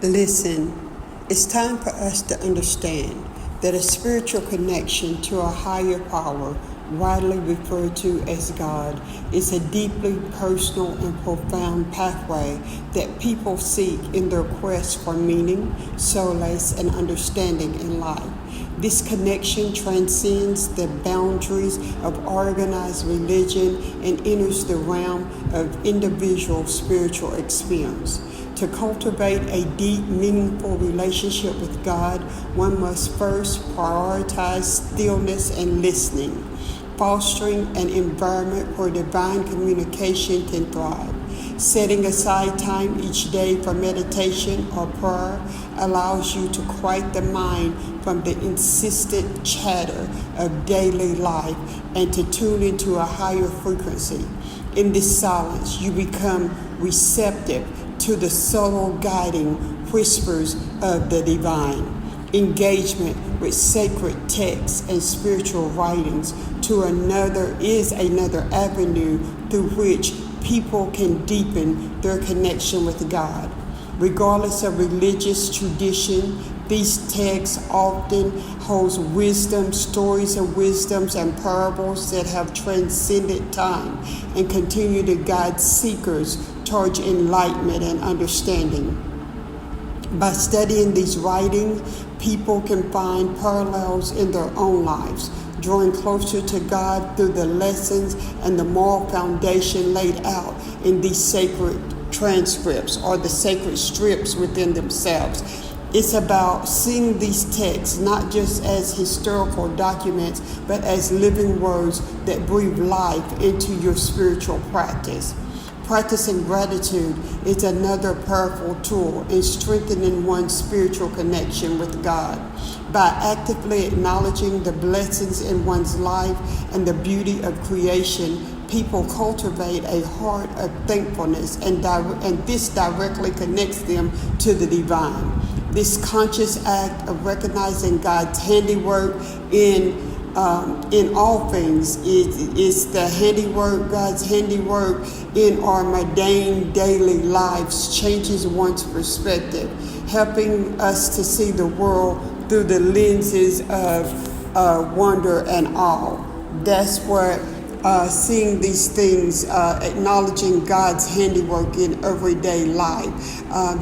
Listen, it's time for us to understand that a spiritual connection to a higher power, widely referred to as God, is a deeply personal and profound pathway that people seek in their quest for meaning, solace, and understanding in life. This connection transcends the boundaries of organized religion and enters the realm of individual spiritual experience. To cultivate a deep, meaningful relationship with God, one must first prioritize stillness and listening, fostering an environment where divine communication can thrive. Setting aside time each day for meditation or prayer allows you to quiet the mind from the insistent chatter of daily life and to tune into a higher frequency. In this silence, you become receptive to the subtle guiding whispers of the divine. Engagement with sacred texts and spiritual writings is another avenue through which people can deepen their connection with God. Regardless of religious tradition, these texts often hold wisdom, stories of wisdoms and parables that have transcended time and continue to guide seekers towards enlightenment and understanding. By studying these writings, people can find parallels in their own lives, drawing closer to God through the lessons and the moral foundation laid out in these sacred transcripts or the sacred strips within themselves. It's about seeing these texts not just as historical documents, but as living words that breathe life into your spiritual practice. Practicing gratitude is another powerful tool in strengthening one's spiritual connection with God. By actively acknowledging the blessings in one's life and the beauty of creation, people cultivate a heart of thankfulness, and this directly connects them to the divine. This conscious act of recognizing God's handiwork in all things is the handiwork, God's handiwork in our mundane daily lives changes one's perspective, helping us to see the world through the lenses of wonder and awe. That's what seeing these things, acknowledging God's handiwork in everyday life.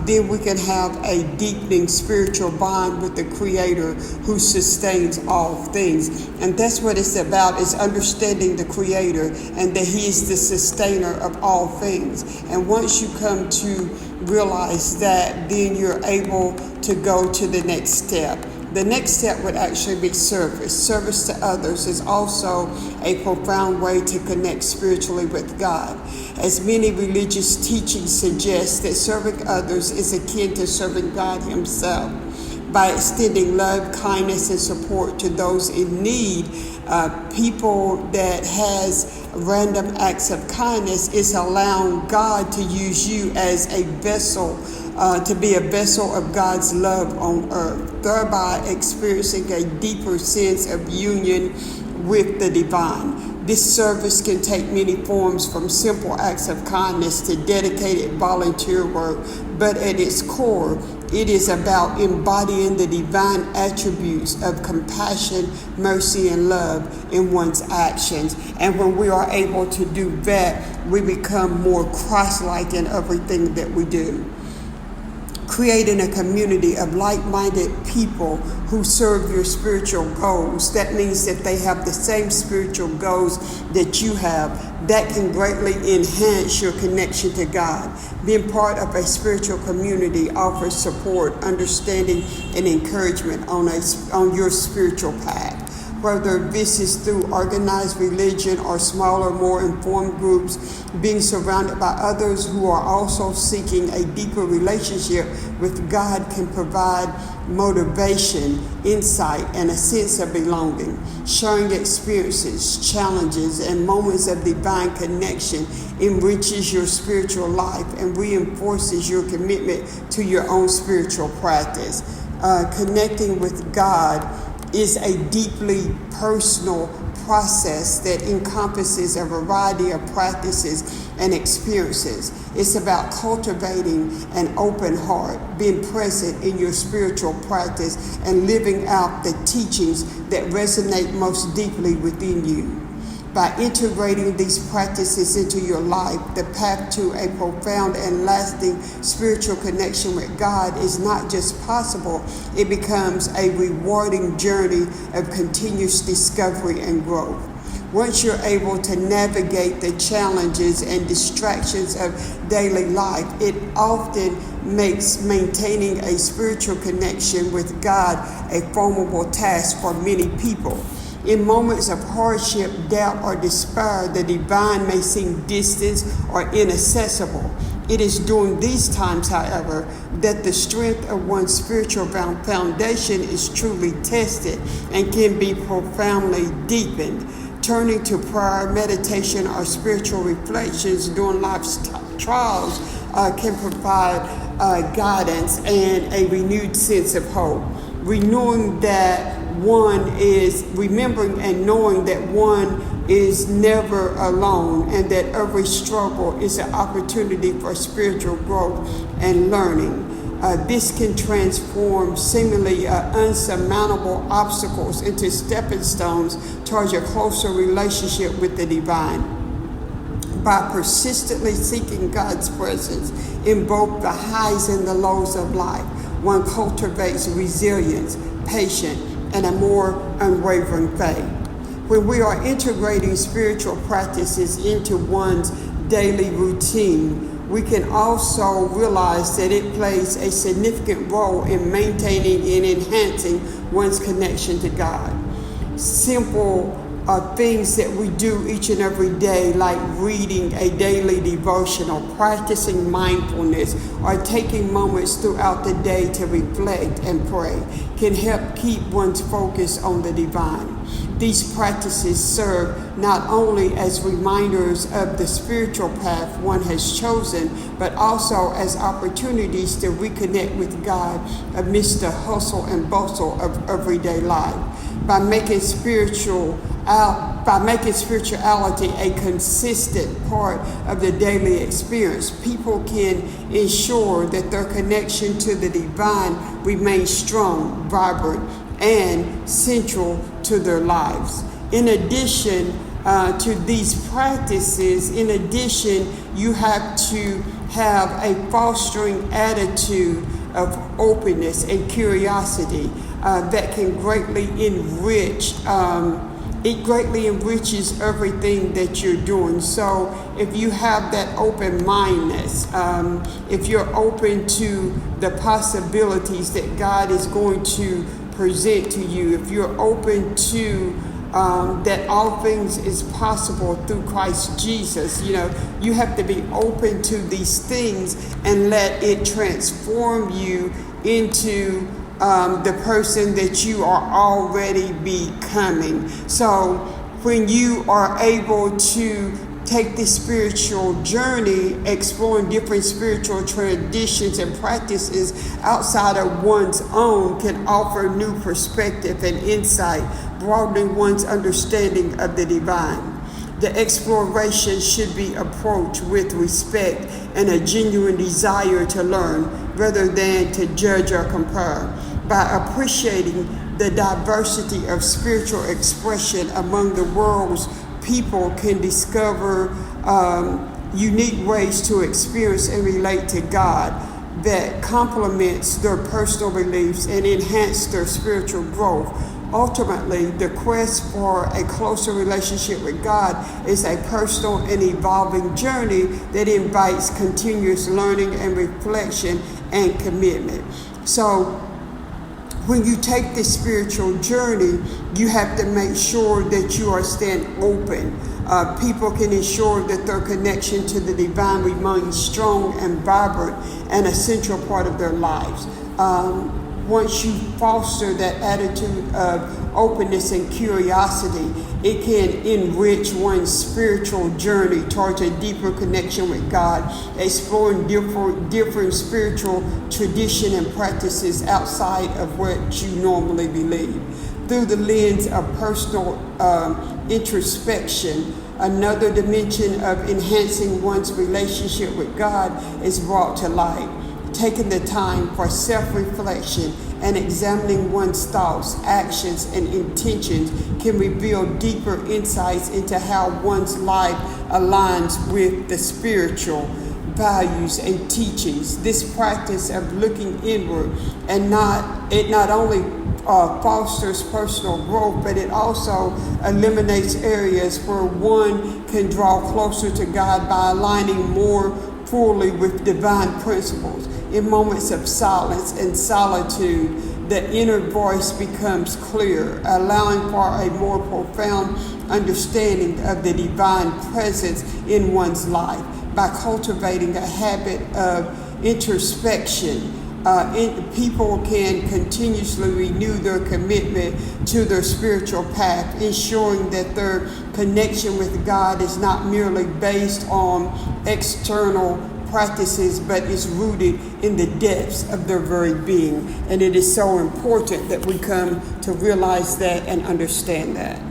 Then we can have a deepening spiritual bond with the Creator who sustains all things. And that's what it's about, is understanding the Creator and that He is the sustainer of all things. And once you come to realize that, then you're able to go to the next step. The next step would actually be service. Service to others is also a profound way to connect spiritually with God. As many religious teachings suggest, that serving others is akin to serving God Himself. By extending love, kindness, and support to those in need, people that has random acts of kindness, is allowing God to use you as a vessel, to be a vessel of God's love on earth, thereby experiencing a deeper sense of union with the divine. This service can take many forms, from simple acts of kindness to dedicated volunteer work, but at its core, it is about embodying the divine attributes of compassion, mercy, and love in one's actions. And when we are able to do that, we become more Christ-like in everything that we do. Creating a community of like-minded people who serve your spiritual goals. That means that they have the same spiritual goals that you have. That can greatly enhance your connection to God. Being part of a spiritual community offers support, understanding, and encouragement on your spiritual path. Whether this is through organized religion or smaller, more informed groups, being surrounded by others who are also seeking a deeper relationship with God can provide motivation, insight, and a sense of belonging. Sharing experiences, challenges, and moments of divine connection enriches your spiritual life and reinforces your commitment to your own spiritual practice. Connecting with God is a deeply personal process that encompasses a variety of practices and experiences. It's about cultivating an open heart, being present in your spiritual practice, and living out the teachings that resonate most deeply within you. By integrating these practices into your life, the path to a profound and lasting spiritual connection with God is not just possible, it becomes a rewarding journey of continuous discovery and growth. Once you're able to navigate the challenges and distractions of daily life, it often makes maintaining a spiritual connection with God a formidable task for many people. In moments of hardship, doubt, or despair, the divine may seem distant or inaccessible. It is during these times, however, that the strength of one's spiritual foundation is truly tested and can be profoundly deepened. Turning to prayer, meditation, or spiritual reflections during life's trials can provide guidance and a renewed sense of hope. Remembering and knowing that one is never alone, and that every struggle is an opportunity for spiritual growth and learning. This can transform seemingly unsurmountable obstacles into stepping stones towards a closer relationship with the divine. By persistently seeking God's presence in both the highs and the lows of life, one cultivates resilience, patience, and a more unwavering faith. When we are integrating spiritual practices into one's daily routine, we can also realize that it plays a significant role in maintaining and enhancing one's connection to God. Simple things that we do each and every day, like reading a daily devotional, practicing mindfulness, or taking moments throughout the day to reflect and pray, can help keep one's focus on the divine. These practices serve not only as reminders of the spiritual path one has chosen, but also as opportunities to reconnect with God amidst the hustle and bustle of everyday life. By making spirituality a consistent part of the daily experience, people can ensure that their connection to the divine remains strong, vibrant, and central to their lives. In addition to these practices, you have to have a fostering attitude of openness and curiosity that can greatly enrich. It greatly enriches everything that you're doing. So if you have that open-mindedness, if you're open to the possibilities that God is going to present to you, if you're open to that all things is possible through Christ Jesus, you have to be open to these things and let it transform you into the person that you are already becoming. So when you are able to take this spiritual journey, exploring different spiritual traditions and practices outside of one's own can offer new perspective and insight, broadening one's understanding of the divine. The exploration should be approached with respect and a genuine desire to learn rather than to judge or compare. By appreciating the diversity of spiritual expression among the world's people can discover unique ways to experience and relate to God that complements their personal beliefs and enhance their spiritual growth. Ultimately, the quest for a closer relationship with God is a personal and evolving journey that invites continuous learning and reflection and commitment. So, when you take this spiritual journey, you have to make sure that you are staying open. People can ensure that their connection to the divine remains strong and vibrant and a central part of their lives. Once you foster that attitude of openness and curiosity, it can enrich one's spiritual journey towards a deeper connection with God, exploring different spiritual tradition and practices outside of what you normally believe. Through the lens of personal introspection, Another dimension of enhancing one's relationship with God is brought to light. Taking the time for self-reflection and examining one's thoughts, actions, and intentions can reveal deeper insights into how one's life aligns with the spiritual values and teachings. This practice of looking inward and not only fosters personal growth, but it also eliminates areas where one can draw closer to God by aligning more fully with divine principles. In moments of silence and solitude, the inner voice becomes clear, allowing for a more profound understanding of the divine presence in one's life. By cultivating a habit of introspection, people can continuously renew their commitment to their spiritual path, ensuring that their connection with God is not merely based on external practices, but is rooted in the depths of their very being. And it is so important that we come to realize that and understand that.